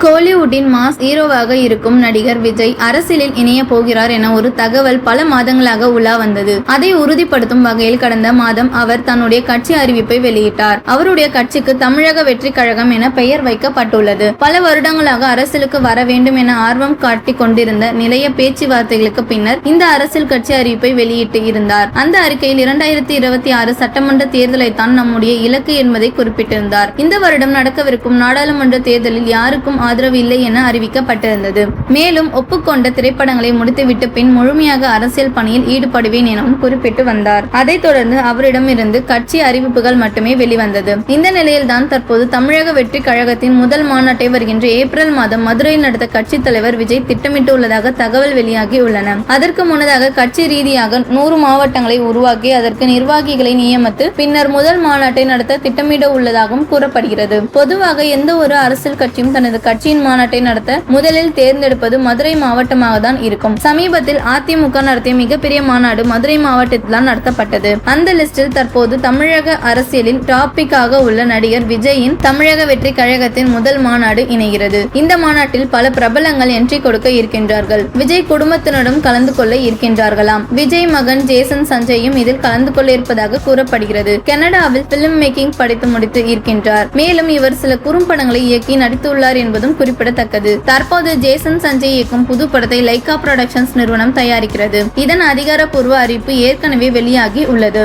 கோலிவுட்டின் mass ஹீரோவாக இருக்கும் நடிகர் விஜய் அரசியலில் இணைய போகிறார் என ஒரு தகவல் பல மாதங்களாக உலா வந்தது. அதை உறுதிப்படுத்தும் வகையில் கடந்த மாதம் அவர் தன்னுடைய கட்சி அறிவிப்பை வெளியிட்டார். அவருடைய கட்சிக்கு தமிழக வெற்றி கழகம் என பெயர் வைக்கப்பட்டுள்ளது. பல வருடங்களாக அரசியலுக்கு வர வேண்டும் என ஆர்வம் காட்டிக் கொண்டிருந்த நிலைய பேச்சுவார்த்தைகளுக்கு பின்னர் இந்த அரசியல் கட்சி அறிவிப்பை வெளியிட்டு இருந்தார். அந்த அறிக்கையில் 2026 சட்டமன்ற தேர்தலை தான் நம்முடைய இலக்கு என்பதை குறிப்பிட்டிருந்தார். இந்த வருடம் நடக்கவிருக்கும் நாடாளுமன்ற தேர்தலில் யாருக்கும் ஆதரவு இல்லை என அறிவிக்கப்பட்டிருந்தது. மேலும் ஒப்புக்கொண்ட திரைப்படங்களை முடித்துவிட்டு பின் முழுமையாக அரசியல் பணியில் ஈடுபடுவேன் எனவும் குறிப்பிட்டு வந்தார். அதைத் தொடர்ந்து அவரிடமிருந்து கட்சி அறிவிப்புகள் மட்டுமே வெளிவந்தது. இந்த நிலையில்தான் தற்போது தமிழக வெற்றி கழகத்தின் முதல் மாநாட்டை வருகின்ற ஏப்ரல் மாதம் மதுரையில் நடத்த கட்சித் தலைவர் விஜய் திட்டமிட்டுள்ளதாக தகவல் வெளியாகி உள்ளன. அதற்கு முன்னதாக கட்சி ரீதியாக 100 மாவட்டங்களை உருவாக்கி அதற்கு நிர்வாகிகளை நியமித்து பின்னர் முதல் மாநாட்டை நடத்த திட்டமிட உள்ளதாகவும் கூறப்படுகிறது. பொதுவாக எந்த ஒரு அரசியல் கட்சியும் தனது கட்சியின் மாநாட்டை நடத்த முதலில் தேர்ந்தெடுப்பது மதுரை மாவட்டமாக தான் இருக்கும். சமீபத்தில் அதிமுக நடத்திய மிகப்பெரிய மாநாடு மதுரை மாவட்டத்தில் தான் நடத்தப்பட்டது. அந்த லிஸ்டில் தற்போது தமிழக அரசியலில் டாபிக்காக உள்ள நடிகர் விஜயின் தமிழக வெற்றி கழகத்தின் முதல் மாநாடு இணைகிறது. இந்த மாநாட்டில் பல பிரபலங்கள் என்ட்ரி கொடுக்க இருக்கின்றார்கள். விஜய் குடும்பத்தினரும் கலந்து கொள்ள இருக்கின்றார்களாம். விஜய் மகன் ஜேசன் சஞ்சயும் இதில் கலந்து கொள்ள இருப்பதாக கூறப்படுகிறது. கனடாவில் பிலிம் மேக்கிங் படித்து முடித்து இருக்கின்றார். மேலும் இவர் சில குறும்படங்களை இயக்கி நடித்துள்ளார் என்பதும் குறிப்பிடத்தக்கது. தற்போது ஜேசன் சஞ்சய் இயக்கும் புது படத்தை லைகா புரொடக்ஷன்ஸ் நிறுவனம் தயாரிக்கிறது. இதன் அதிகாரப்பூர்வ அறிவிப்பு ஏற்கனவே வெளியாகி உள்ளது.